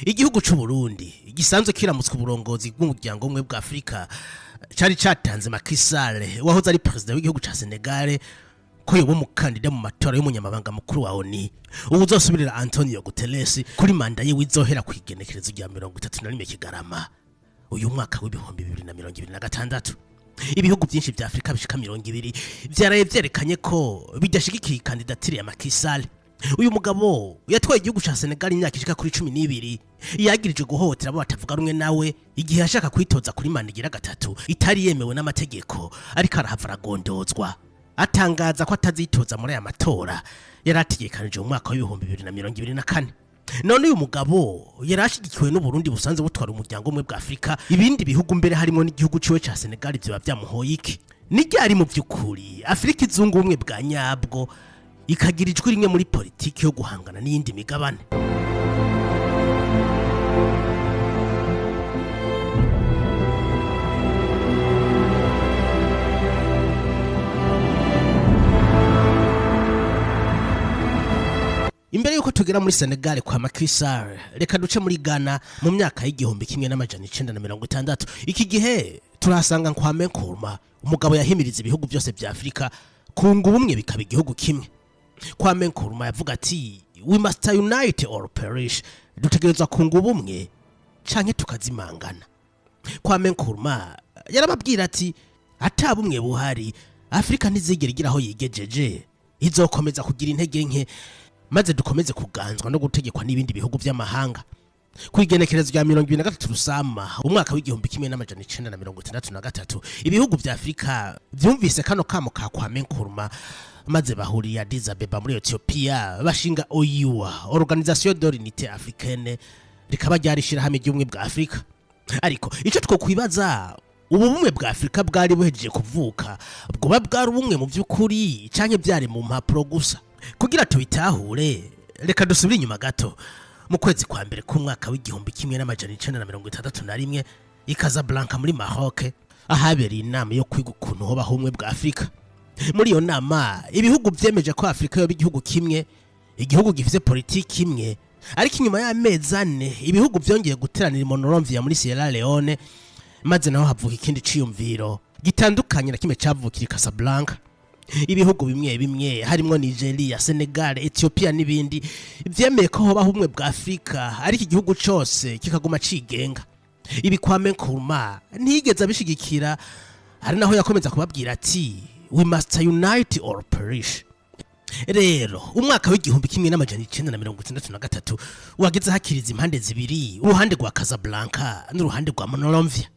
igihugu c'u Burundi gisanzwe kiramutswe uburongozi bw'umuryango umwe bwa Afrika cari catanze Macky Sall wahoze ari president w'igihugu ca Senegal ko yoba umukandida mu matora y'umunyamabanga mukuru wa ONU uzosubirira Antonio Guterres kuri manda ye wizohera kwigenekerezo rya 31 Kigarama uyu mwaka w'ibihumbi 2026. Ibihugu byinshi bya Afrika bishika 200 byaraye vyerekanye ko bidashigikiye kandidatire ya Macky Sall. Uyu mugabo yatwaye igihugu ca Senegal imyaka ishika kuri 12 yagirije guhotera abo batavuga rumwe nawe igihe ashaka kwitoza kuri manda igira gatatu itari yemewe n'amategeko, ariko arahava aragondozwa atangaza ko atazitoza muri aya matora yarategekanije mu mwaka w'ibihumbi 2024. None uyu mugabo yarashigikiwe n'u Burundi busanze butwara umuryango umwe bwa Afrika, ibindi bihugu mbere harimo n'igihugu ciwe ca Senegal byo byamuhoye iki. Nijyari mu byukuri Afrika izungu umwe bwa nyabwo ikagira ijwi rimwe muri politiki yo guhangana n'iyindi migabane. Imbere yuko tugera muri Senegal kwa Macky Sall, reka duce muri Ghana mu myaka y'igihumbi kimwe n'amajana 1960. Iki gihe turasanga Kwame Nkrumah, umugabo yahimiriza ibihugu byose bya Afrika kunga ubumwe bikaba igihugu kimwe. Kwame Nkrumah yavuga ati we must unite or perish, dutegerezwa kunga ubumwe canke tukazimangana. Kwame Nkrumah yarababwira ati atabumwe buhari Afrika ntizigera igiraho yigejeje, izokomeza kugira intege nke maze dukomeze kuganzwa no gutegekwa n'ibindi bihugu by'amahanga. Kwigenekerezo rya 2023 Rusama umwaka w'igihumbi kimwe n'amajana 1963 ibihugu bya Afrika byumvise kano kamo ka Kwame Nkrumah maze bahuriye Addis Abeba muri Ethiopia bashinga OUA, Organisation de l'Unité Africaine, rikaba ryarishira hamwe ry'umwe bwa Afrika. Ariko ico twokwibaza, ubu bumwe bwa Afrika bwari buhejeje kuvuka bwo bwari ubumwe mu by'ukuri canke byari mu mpapuro gusa? Kugira tubitahure reka dusubire inyuma gato mu kwezi kwa mbere ku mwaka w'igihumbi kimwe n'amajana 1961 i Casablanca muri Maroc ahabereye inama yo kwiga ukuntu hoba humwe bwa Afrika. Muri iyo nama ibihugu byemeje ko Afrika yoba igihugu kimwe, igihugu gifite politiki imwe, ariko inyuma y'amezi 4 ibihugu byongeye guteranira i Monrovia muri Sierra Leone, maze naho havuka ikindi ciyumviro gitandukanye na kimwe cavukira i Casablanca. Ibihugu bimwe harimo Nigeria, Senegal, Ethiopia n'ibindi byemeye ko hoba humwe bwa Afrika, ariko igihugu cyose kikaguma cigenga. Ibi Kwame Nkrumah ntigeze abishigikira, ari naho yakomeza kubabwira ati we must unite or perish. Rero umwaka w'igihumbi kimwe n'amajana 1963 wageze hakiriza impande zibiri, uruhande rwa Casablanca n'uruhande rwa Monrovia.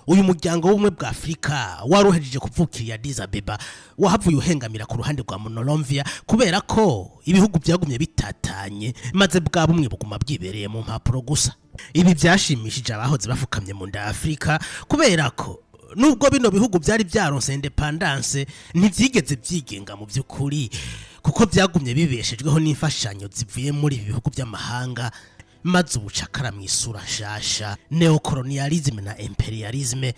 Uyu muryango w'umwe bwa Afrika waruhejeje kuvukira Addis Abeba wahavuye uhengamira ku ruhande rwa Monrovia kubera ko ibihugu byagumye bitatanye maze bwa bumwe buguma bwibereye mu mpapuro gusa. Ibi byashimishije abahoze bafukamye mu nda Afrika kubera ko nubwo bino bihugu byari byaronse independence ntivyigeze byigenga mu by'ukuri, kuko byagumye bibeshejweho n'imfashanyo zivuye muri ibi bihugu by'amahanga, maze ubucakara mu isura nshasha neocolonialism na imperialism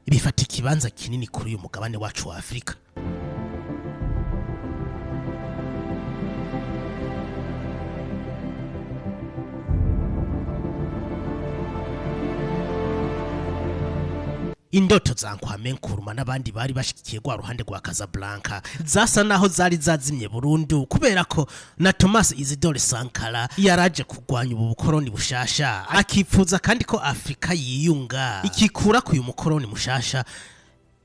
bifata ikibanza kinini kuri uyu mugabane wacu wa Afrika. Indoto za Kwame Nkrumah n'abandi bari bashikiye kwa ruhande rwa Casablanca zasa naho zari zazimye burundu kubera ko na Thomas Isidore Sankara yaraje kugwanya ubu bukoroni bushasha, akipfuza kandi ko Afrika yiyunga ikikura ku uyu mukoroni mushasha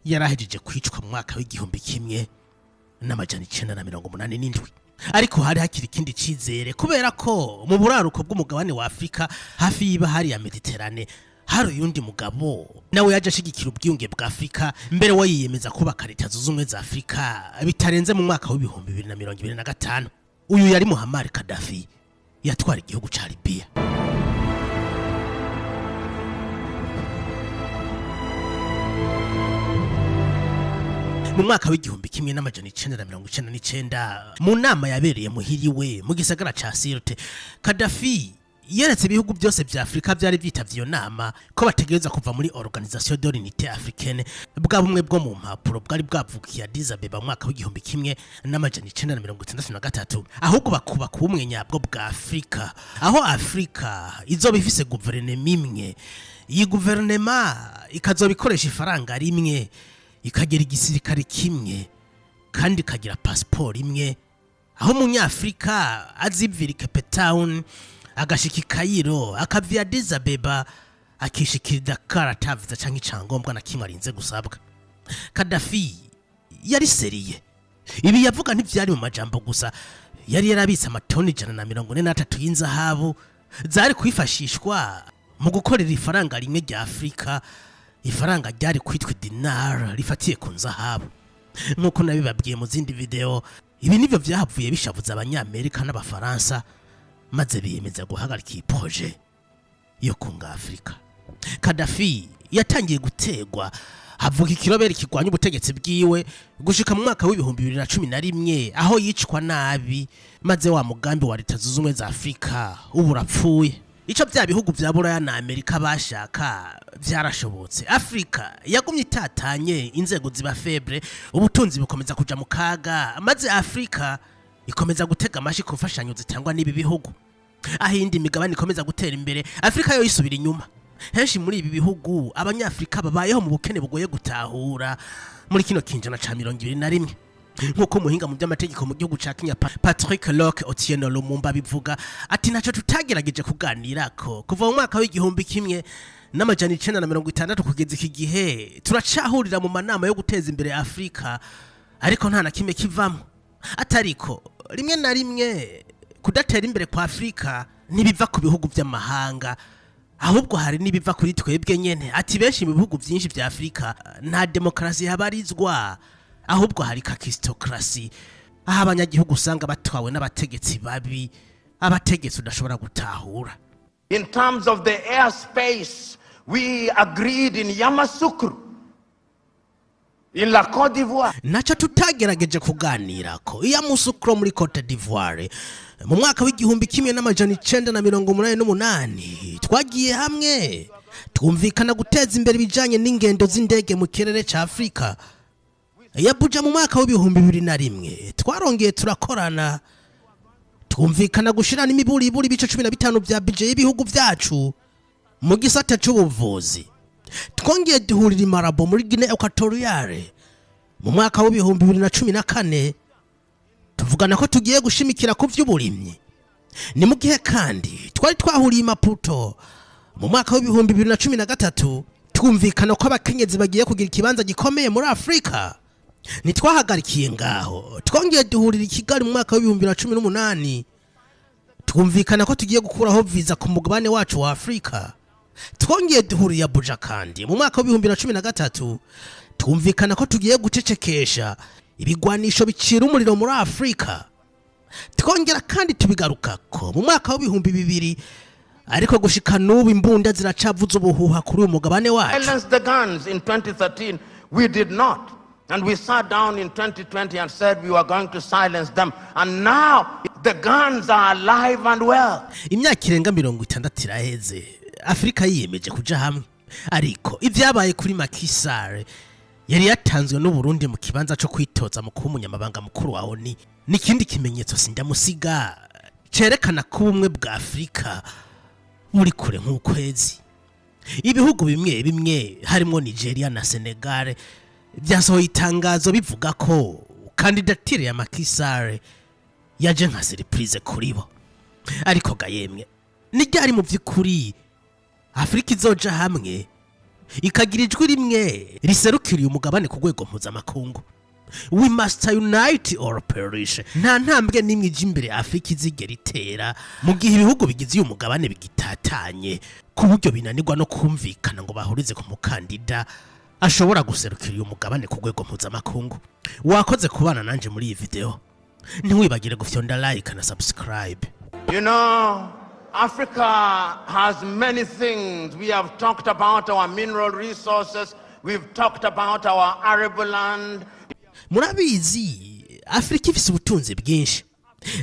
yarahejeje kwicwa mu mwaka w'igihumbi kimwe n'amajana 1987. Ariko hari hakiri ikindi cizere kubera ko mu buraruko bw'umugabane wa Afrika hafi y'ibahari ya Mediterane hari undi mugabo nawe yaje ashigikira ubwiyunge bwa Afrika, mbere we yiyemeza kubaka leta zunze ubumwe za Afrika bitarenze mu mwaka w'ibihumbi 2025. Uyu yari Muammar Gaddafi yatwara igihugu ca Libya. Mu mwaka w'igihumbi kimwe n'amajana 1999 mu nama yabereye muhiriwe mu gisagara ca Sirte, Gaddafi yeretse ibihugu byose vya Afrika byari byitavye iyo nama ko bategereza kuva muri Organisation de l'Unité Africaine bwa bumwe bwo mu mpapuro bwari bwavukiye Addis Abeba mu mwaka w'igihumbi kimwe n'amajana 1963 ahubwo bakuba ku bumwe nyabwo bwa Afrika aho Afrika izoba ifise guverinoma imwe iyi guverinoma ikazobikoresha ifaranga rimwe ikagira igisirikare kimwe kandi ikagira passport imwe aho umunyafrika azivira Cape Town agashika Cairo akavya Addis Abeba akishikira Dakar atavuza canke icangombwa na kimwe arinze gusabwa. Gaddafi yari seriye ibi yavuga ntivyari mu majambo gusa yari yarabitse amatoni 143 y'inzahabu zari kwifashishwa mu gukorera ifaranga rimwe rya Afrika ifaranga ryari kwitwa dinar rifatiye ku nzahabu nkuko nabibabwiye mu zindi video. Ibi nivyo vyahavuye bishavuza abanyamerika n'abafaransa maze biyemeza guhagarika iyi projet yo kunga Afrika. Gaddafi yatangiye gutegwa havuga ikirobere kigwanya ubutegetsi bwiwe gushika mu mwaka w'ibihumbi 2011 aho yicwa nabi maze wa mugambi wa Leta Zunze Ubumwe za Afrika uburapfuye. Ico bya bihugu vya Buraya na Amerika bashaka vyarashobotse. Afrika yagumye itatanye inzego ziba febre ubutunzi bukomeza kuja mu kaga maze Afrika ikomeza gutega amashi ku mfashanyo zitangwa n'ibi bihugu. Ahindi imigabane ikomeza gutera imbere Afrika yo yisubira inyuma. Henshi muri ibi bihugu abanyafrika babayeho mu bukene bugoye gutahura muri kino kinjana ca 2021 nkuko muhinga mu by'amategeko mu gihugu ca Kenya Patrick Locke Otieno Lumumba bivuga ati naco tutagerageje kuganirako kuva mu mwaka w'igihumbi kimwe n'amajana 1960 kugeza iki gihe turacahurira mu manama yo guteza imbere Afrika ariko nta na kimwe kivamo. Atariko rimwe na rimwe kudatera imbere kwa Afrika nibiva ku bihugu by'amahanga ahubwo hari nibiva kuri twebwe nyene. Ati benshi mu bihugu byinshi bya Afrika nta demokrasi habarizwa ahubwo hari kakistokrasi aho abanyagihugu usanga batwawe n'abategetsi babi abategetsi udashobora gutahura. In terms of the airspace, we agreed in Yamoussoukro in la Côte d'Ivoire. Nacho tutagerageje kuganirako Yamoussoukro muri Côte d'Ivoire mu mwaka w'igihumbi kimwe n'amajana 1988 twagiye hamwe twumvikana guteza imbere bijanye n'ingendo z'indege mu kirere ca Afrika. Yabuja mu mwaka w'ibihumbi 2001 twarongeye turakorana twumvikana gushirana imiburi bice 15 bya budget y'ibihugu vyacu mu gisata c'ubuvuzi. Twongeye duhurira i Malabo muri Guinea Equatoriale mu mwaka w'ibihumbi 2014 tuvugana ko tugiye gushimikira ku vy'uburimyi. Ni mu gihe kandi twari twahuriye i Maputo mu mwaka w'ibihumbi 2013 twumvikana ko abakenyezi bagiye kugira ikibanza gikomeye muri Afrika. Nitwahagarikiye ngaho twongeye duhurira i Kigali mu mwaka w'ibihumbi 2018 twumvikana ko tugiye gukuraho visa ku mugabane wacu wa Afrika. Twongeye duhurira Abuja kandi mu mwaka w'ibihumbi 2013 twumvikana ko tugiye gucecekesha ibigwanisho bicira umuriro muri Afrika. Twongera kandi tubigarukako mu mwaka w'ibihumbi 2000 ariko gushika n'ubu imbunda ziracavuza ubuhuha kuri uyu mugabane wacu. Silence the guns in 2013 we did not. And we sat down in 2020 and said we were going to silence them. And now the guns are alive and well. Imyaka irenga 60 iraheze Afrika yiyemeje kuja hamwe. Ariko ivyabaye kuri Macky Sall yari yatanzwe n'u Burundi mu kibanza cyo kwitoza mu kuba umunyamabanga mukuru wa ONU. Nikindi kimenyetso sindamusiga cerekana ko ubumwe bwa Afrika muri kure nk'ukwezi. Ibihugu bimwe harimo Nigeria na Senegal byasohoye itangazo bivuga ko kandidatire ya Macky Sall yaje nka surprise kuri bo. Ariko gayemwe ni ryari mu vy'ukuri Afrika izoja hamwe ikagira ijwi rimwe riserukiriye umugabane ku rwego mpuzamakungu. We must unite or perish. Nta ntambwe nimwe ije imbere Afrika izigera itera mu gihe ibihugu bigize uyu mugabane bigitatanye ku buryo binanirwa no kumvikana ngo bahurize ku mukandida ashobora guserukira uyu mugabane ku rwego mpuzamakungu. Wakoze kubana nanje muri iyi video. Ntiwibagire gufyonda like na subscribe. You know, Africa has many things. We have talked about our mineral resources. We've talked about our arable land. Murabizi Afrika ifise ubutunzi bwinshi.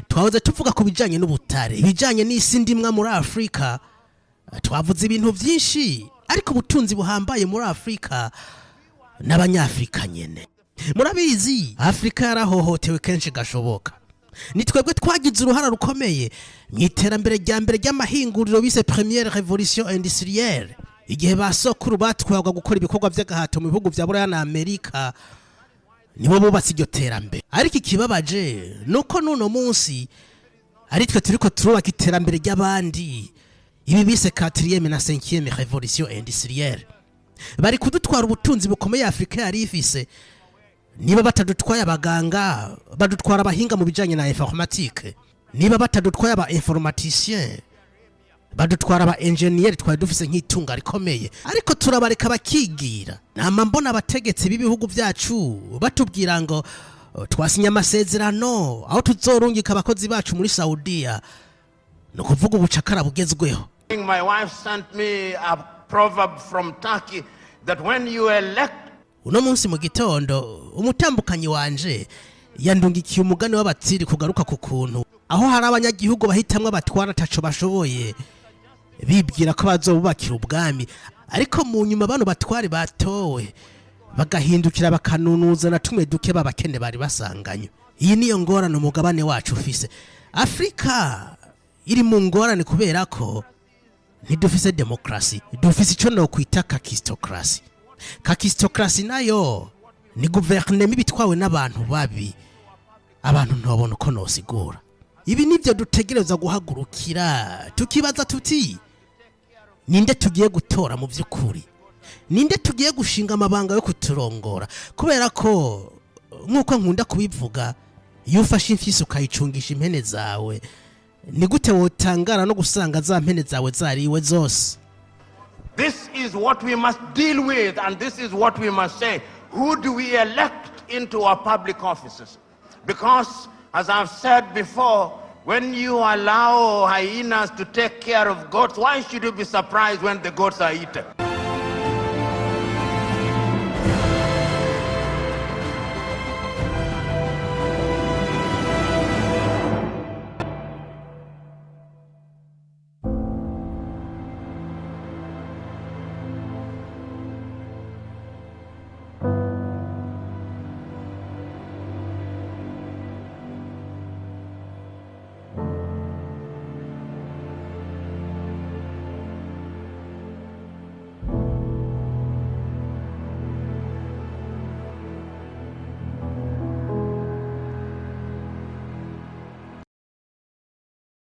twahoze tuvuga ku bijanye n'ubutare, ibijanye n'isi ndimwa muri Afrika, twavuze ibintu byinshi, ariko ubutunzi buhambaye muri Afrika n'abanyafrika nyene. Murabizi Afrika yarahohotewe kenshi gashoboka. Ni twebwe twagize uruhara rukomeye mw'iterambere rya mbere ry'amahinguriro bise première révolution industrielle, igihe basokuru batwagwa gukora ibikorwa by'agahato mu bihugu vya Buraya na Amerika, nibo bubatse iryo terambere. Ariko ikibabaje nuko nuno munsi ari twe turiko turubaka iterambere ry'abandi, ibi bise 4e na 5e révolution industrielle. Bari kudutwara ubutunzi bukomeye Afrika yari ifise. Niba batadutwaye abaganga, badutwara abahinga mu bijanye na informatique. Niba batadutwaye aba informaticien, badutwara aba engineer twari dufise nk'itunga rikomeye. Ariko turabareka bakigira. Nama mbona abategetsi b'ibihugu vyacu batubwira ngo twasinya amasezerano aho tuzorungika abakozi bacu muri Saudiya, no kuvuga ubucakara bugezweho. My wife sent me a proverb from Turkey that when you elect, uno munsi mu gitondo umutambukanyi wanje yandungikiye umugani w'abatsiri kugaruka ku kuntu aho hari abanyagihugu bahitamwe abatwara taco bashoboye bibwira ko bazobubakira ubwami, ariko mu nyuma bano batwari batowe bagahindukira bakanunuza na tumwe duke babakene bari basanganye. Iyi niyo ngorane umugabane wacu ufise. Afrika iri mu ngorane kubera ko ntidufise demokrasi, dufise ico no kwita kakistokrasi. Kakistokrasi nayo ni guverinoma bitwawe n'abantu babi, abantu ntobona uko nosigura. Ibi nivyo dutegereza guhagurukira tukibaza tuti ninde tugiye gutora mu vy'ukuri, ninde tugiye gushinga amabanga yo kuturongora, kubera ko nkuko nkunda kubivuga iyo ufashe imfisi ukayicungisha impene zawe ni gute wotangara no gusanga za mpene zawe zariwe zose. this is what we must deal with, and this is what we must say. Who do we elect into our public offices? Because, as I've said before, when you allow hyenas to take care of goats, why should you be surprised when the goats are eaten?